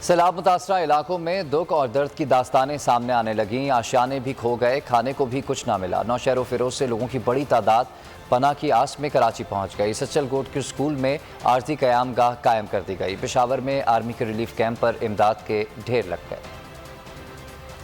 سیلاب متاثرہ علاقوں میں دکھ اور درد کی داستانیں سامنے آنے لگیں، آشیانے بھی کھو گئے، کھانے کو بھی کچھ نہ ملا۔ نوشہر و فیروز سے لوگوں کی بڑی تعداد پناہ کی آس میں کراچی پہنچ گئی۔ سچل گوٹ کے اسکول میں عارضی قیام گاہ قائم کر دی گئی۔ پشاور میں آرمی کے ریلیف کیمپ پر امداد کے ڈھیر لگ گئے۔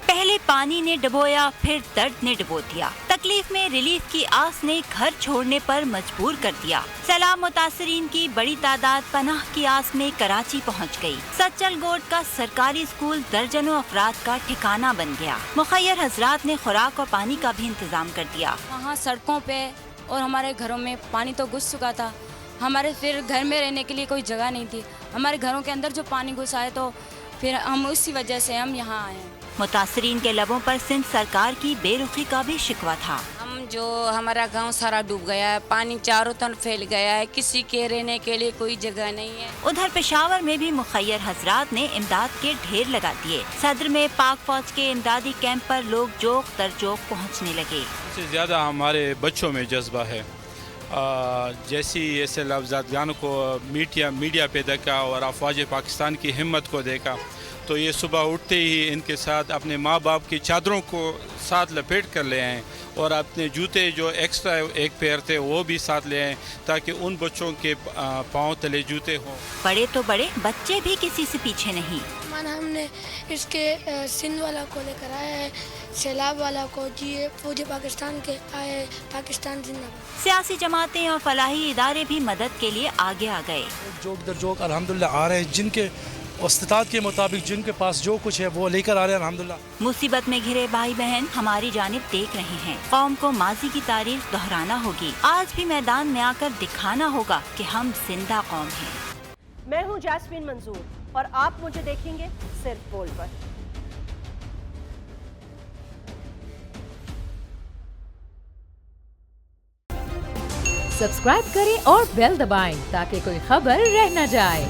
پہلے پانی نے ڈبویا، پھر درد نے ڈبو دیا۔ تکلیف میں ریلیف کی آس نے گھر چھوڑنے پر مجبور کر دیا۔ سیلاب متاثرین کی بڑی تعداد پناہ کی آس میں کراچی پہنچ گئی۔ سچل گوٹ کا سرکاری اسکول درجنوں افراد کا ٹھکانہ بن گیا۔ مخیر حضرات نے خوراک اور پانی کا بھی انتظام کر دیا۔ وہاں سڑکوں پہ اور ہمارے گھروں میں پانی تو گھس چکا تھا، ہمارے پھر گھر میں رہنے کے لیے کوئی جگہ نہیں تھی۔ ہمارے گھروں کے اندر جو پانی گھس آئے تو پھر ہم اسی وجہ سے ہم یہاں آئے ہیں۔ متاثرین کے لبوں پر سندھ سرکار کی بے رخی کا بھی شکوہ تھا۔ ہمارا گاؤں سارا ڈوب گیا ہے، پانی چاروں طرف پھیل گیا ہے، کسی کے رہنے کے لیے کوئی جگہ نہیں ہے۔ ادھر پشاور میں بھی مخیر حضرات نے امداد کے ڈھیر لگا دیے۔ صدر میں پاک فوج کے امدادی کیمپ پر لوگ جوق در جوق پہنچنے لگے۔ سب سے زیادہ ہمارے بچوں میں جذبہ ہے، جیسی ایسے لفظات کو میڈیا پہ دیکھا اور افواج پاکستان کی ہمت کو دیکھا تو یہ صبح اٹھتے ہی ان کے ساتھ اپنے ماں باپ کی چادروں کو ساتھ لپیٹ کر لے آئیں اور اپنے جوتے جو ایکسٹرا ایک پیر تھے وہ بھی ساتھ لے آئیں تاکہ ان بچوں کے پاؤں تلے جوتے ہوں۔ بڑے تو بڑے، بچے بھی کسی سے پیچھے نہیں۔ ہم نے اس کے سندھ والا کو لے کر آیا ہے، سیلاب والا کو جی فوج پاکستان کے آئے، پاکستان زندہ باد۔ سیاسی جماعتیں اور فلاحی ادارے بھی مدد کے لیے آگے آ گئے۔ جوک در جوک الحمدللہ آ رہے ہیں، جن کے استطاعت کے مطابق جن کے پاس جو کچھ ہے وہ لے کر آ رہے ہیں الحمدللہ۔ مصیبت میں گھرے بھائی بہن ہماری جانب دیکھ رہے ہیں۔ قوم کو ماضی کی تاریخ دہرانا ہوگی، آج بھی میدان میں آ کر دکھانا ہوگا کہ ہم زندہ قوم ہیں۔ میں ہوں جاسمین منظور اور آپ مجھے دیکھیں گے صرف بول پر۔ سبسکرائب کریں اور بیل دبائیں تاکہ کوئی خبر رہ نہ جائے۔